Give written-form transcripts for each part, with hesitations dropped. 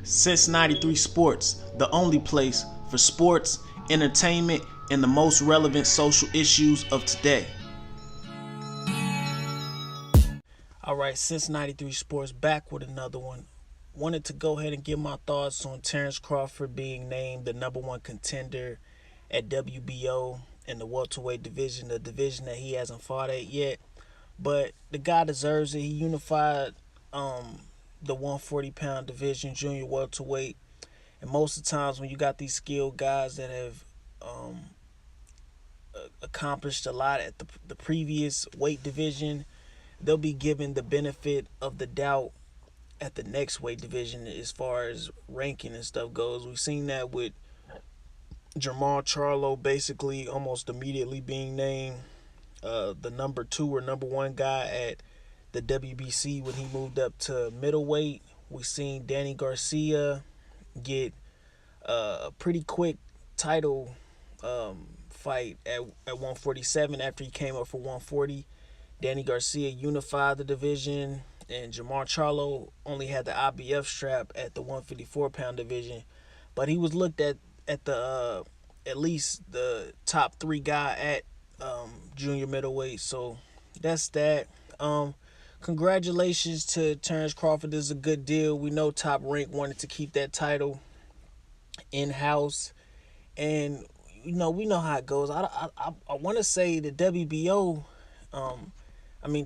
Since 93 Sports, the only place for sports, entertainment, and the most relevant social issues of today. Alright, since 93 Sports, back with another one. Wanted to go ahead and give my thoughts on Terrence Crawford being named the number one contender at WBO in the welterweight division, the division that he hasn't fought at yet. But the guy deserves it. He unified the 140-pound division, junior welterweight. And most of the times when you got these skilled guys that have accomplished a lot at the previous weight division, they'll be given the benefit of the doubt at the next weight division as far as ranking and stuff goes. We've seen that with Jermall Charlo basically almost immediately being named the number 2 or number 1 guy at the WBC when he moved up to middleweight. We've seen Danny Garcia get a pretty quick title fight at 147 after he came up for 140. Danny Garcia unified the division, and Jermall Charlo only had the IBF strap at the 154-pound division. But he was looked at the at least the top 3 guy at junior middleweight. So that's that. Congratulations to Terrence Crawford. This is a good deal. We know Top Rank wanted to keep that title in-house, and we know how it goes. I want to say the WBO,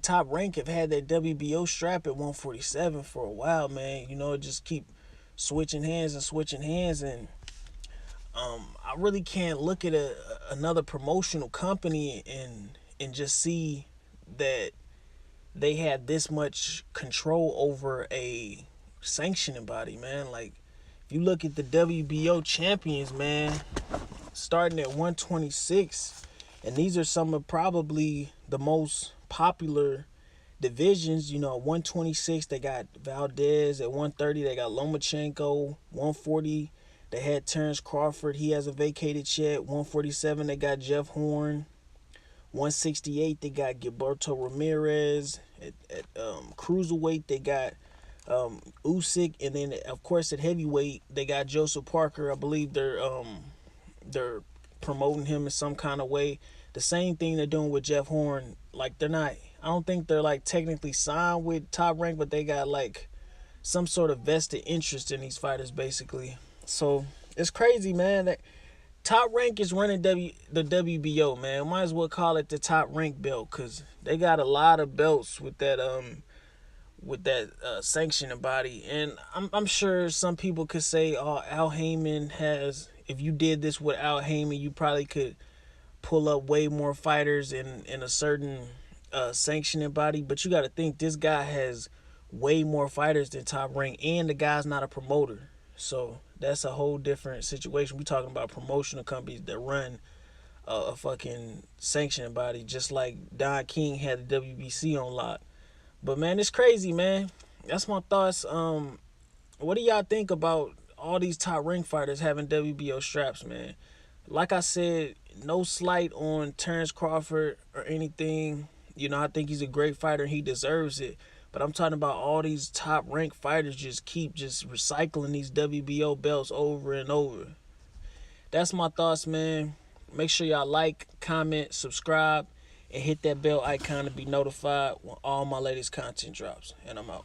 Top Rank have had that WBO strap at 147 for a while, man. It just keep switching hands, and I really can't look at another promotional company and just see that they had this much control over a sanctioning body, man. Like, if you look at the WBO champions, man, starting at 126, and these are some of probably the most popular divisions. 126, they got Valdez. At 130, they got Lomachenko. 140, they had Terrence Crawford. He hasn't vacated yet. 147, they got Jeff Horn. 168, they got Gilberto Ramirez. At cruiserweight, they got Usyk, and then of course at heavyweight they got Joseph Parker. I believe they're promoting him in some kind of way. The same thing they're doing with Jeff Horn. Like, they're not. I don't think they're like technically signed with Top Rank, but they got like some sort of vested interest in these fighters, basically. So it's crazy, man. That Top Rank is running the WBO, man. Might as well call it the Top Rank belt, because they got a lot of belts with that sanctioning body. And I'm sure some people could say, oh, Al Heyman has, if you did this with Al Heyman, you probably could pull up way more fighters in a certain sanctioning body. But you got to think, this guy has way more fighters than Top Rank, and the guy's not a promoter. So that's a whole different situation. We're talking about promotional companies that run a fucking sanctioning body, just like Don King had the WBC on lock. But man, it's crazy, man. That's my thoughts. What do y'all think about all these Top Rank fighters having WBO straps, man? Like I said, no slight on Terrence Crawford or anything. I think he's a great fighter and he deserves it. But I'm talking about all these Top Rank fighters just keep just recycling these WBO belts over and over. That's my thoughts, man. Make sure y'all like, comment, subscribe, and hit that bell icon to be notified when all my latest content drops. And I'm out.